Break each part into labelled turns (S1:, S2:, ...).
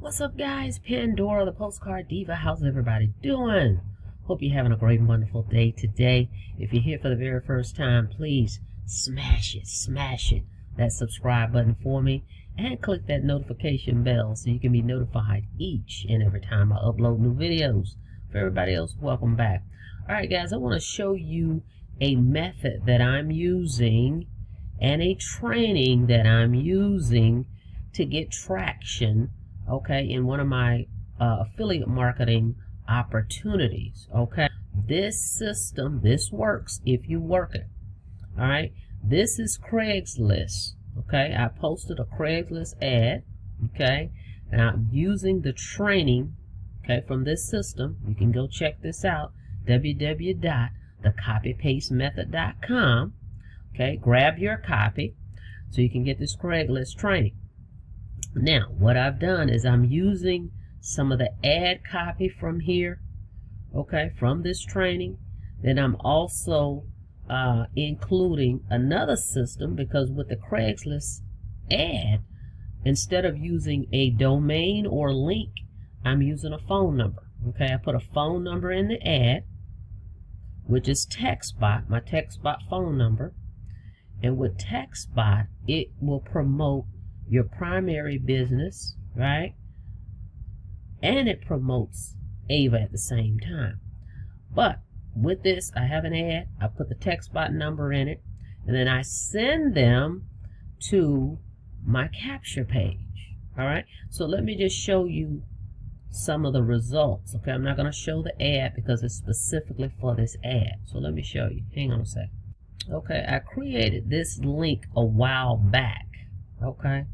S1: What's up, guys? Pandora, the Postcard Diva. How's everybody doing? Hope you're having a great and wonderful day today. If you're here for the very first time, please smash it, that subscribe button for me, and click that notification bell so you can be notified each and every time I upload new videos. For everybody else, welcome back. Alright guys, I want to show you a method that I'm using and a training that I'm using to get traction, okay, in one of my affiliate marketing opportunities. Okay, this system, this works if you work it. All right, this is Craigslist. Okay, I posted a Craigslist ad. Okay, and I'm using the training, okay, from this system. You can go check this out, www.thecopypastemethod.com. okay, grab your copy so you can get this Craigslist training. Now, what I've done is I'm using some of the ad copy from here, okay, from this training. Then I'm also including another system, because with the Craigslist ad, instead of using a domain or link, I'm using a phone number. Okay, I put a phone number in the ad, which is Textbot, my Textbot phone number. And with Textbot, it will promote your primary business, right? And it promotes Ava at the same time. But with this, I have an ad, I put the Textbot number in it, and then I send them to my capture page. All right, so let me just show you some of the results. Okay, I'm not going to show the ad because it's specifically for this ad. So let me show you. Hang on a sec. Okay, I created this link a while back. Okay,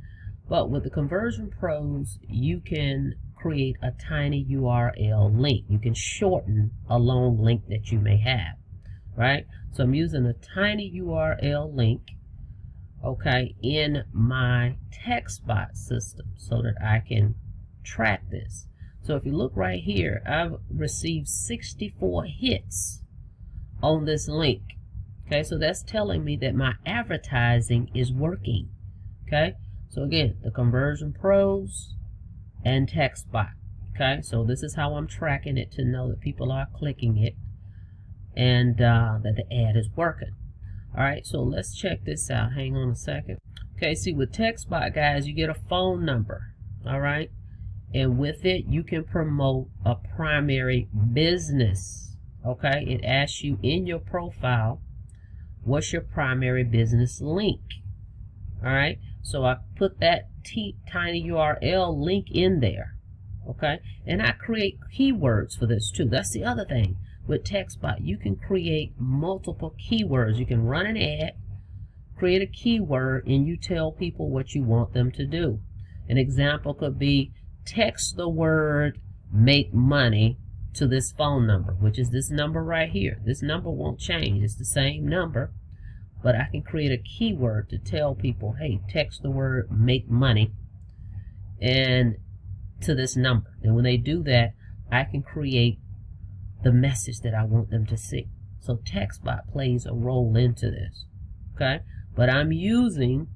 S1: but with the Conversion Pros, you can create a tiny URL link. You can shorten a long link that you may have, right? So I'm using a tiny URL link, okay, in my Textbot system so that I can track this. So if you look right here, I've received 64 hits on this link. Okay, so that's telling me that my advertising is working. Okay, so again, the Conversion Pros and Textbot. Okay, so this is how I'm tracking it to know that people are clicking it and that the ad is working. All right, so let's check this out. Hang on a second. Okay, see, with Textbot, guys, you get a phone number. All right, and with it, you can promote a primary business. Okay, it asks you in your profile, what's your primary business link? All right, so I put that tiny URL link in there. Okay, and I create keywords for this too. That's the other thing with Textbot. You can create multiple keywords. You can run an ad, create a keyword, and you tell people what you want them to do. An example could be text the word "make money" to this phone number, which is this number right here. This number won't change. It's the same number, but I can create a keyword to tell people, hey, text the word "make money" and to this number. And when they do that, I can create the message that I want them to see. So Textbot plays a role into this. Okay, but I'm using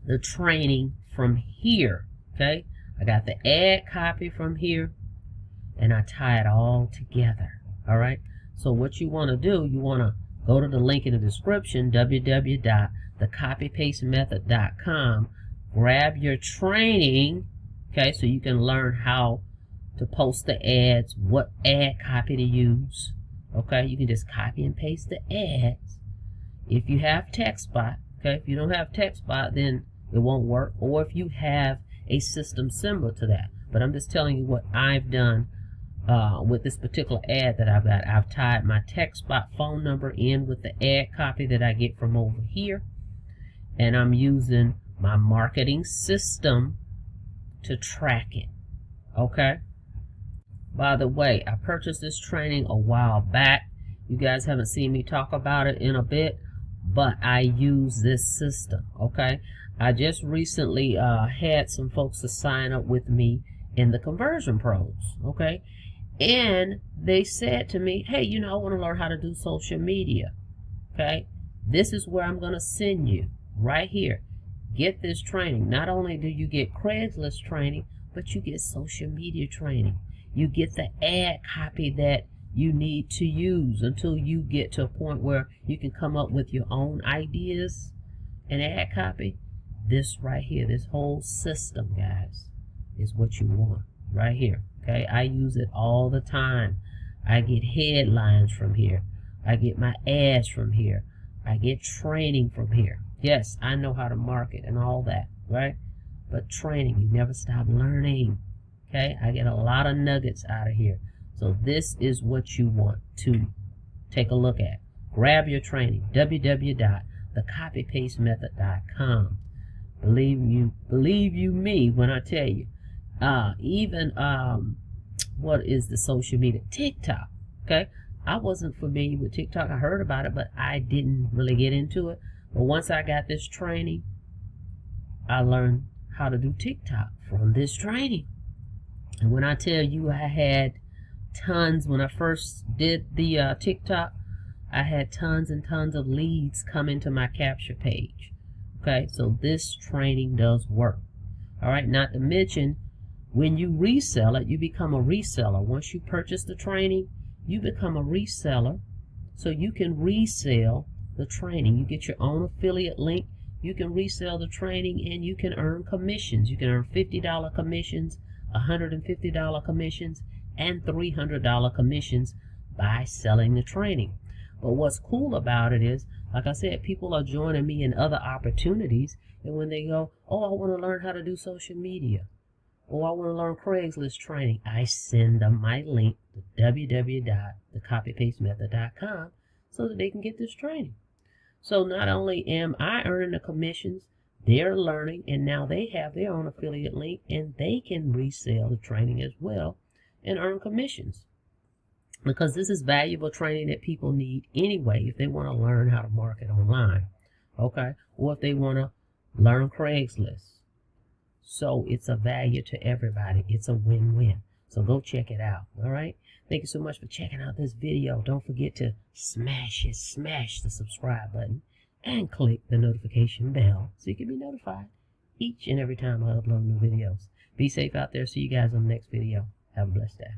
S1: the training from here. Okay, I got the ad copy from here, and I tie it all together. All right, so what you want to do, you want to go to the link in the description, www.thecopypastemethod.com, grab your training, okay, so you can learn how to post the ads, what ad copy to use. Okay, you can just copy and paste the ads. If you have Textbot, okay, if you don't have Textbot, then it won't work, or if you have a system similar to that. But I'm just telling you what I've done with this particular ad that I've got. I've tied my Textbot phone number in with the ad copy that I get from over here, and I'm using my marketing system to track it. Okay, by the way, I purchased this training a while back. You guys haven't seen me talk about it in a bit, but I use this system. Okay, I just recently had some folks to sign up with me in the Conversion Pros. Okay, and they said to me, hey, you know, I want to learn how to do social media. Okay, this is where I'm going to send you right here. Get this training. Not only do you get Craigslist training, but you get social media training. You get the ad copy that you need to use until you get to a point where you can come up with your own ideas and ad copy. This right here, this whole system, guys, is what you want right here. Okay, I use it all the time. I get headlines from here. I get my ads from here. I get training from here. Yes, I know how to market and all that, right? But training, you never stop learning. Okay, I get a lot of nuggets out of here. So this is what you want to take a look at. Grab your training, www.thecopypastemethod.com. Believe you me when I tell you. What is the social media? TikTok. Okay, I wasn't familiar with TikTok. I heard about it, but I didn't really get into it. But once I got this training, I learned how to do TikTok from this training. And when I tell you I had tons, when I first did the TikTok, I had tons and tons of leads come into my capture page. Okay, so this training does work. All right, not to mention, when you resell it, you become a reseller. Once you purchase the training, you become a reseller, so you can resell the training. You get your own affiliate link. You can resell the training, and you can earn commissions. You can earn $50 commissions, $150 commissions, and $300 commissions by selling the training. But what's cool about it is, like I said, people are joining me in other opportunities, and when they go, oh, I want to learn how to do social media, or I want to learn Craigslist training, I send them my link to www.thecopypastemethod.com so that they can get this training. So not only am I earning the commissions, they're learning, and now they have their own affiliate link, and they can resell the training as well and earn commissions. Because this is valuable training that people need anyway if they want to learn how to market online, okay? Or if they want to learn Craigslist. So it's a value to everybody. It's a win-win. So go check it out, all right? Thank you so much for checking out this video. Don't forget to smash the subscribe button and click the notification bell so you can be notified each and every time I upload new videos. Be safe out there. See you guys on the next video. Have a blessed day.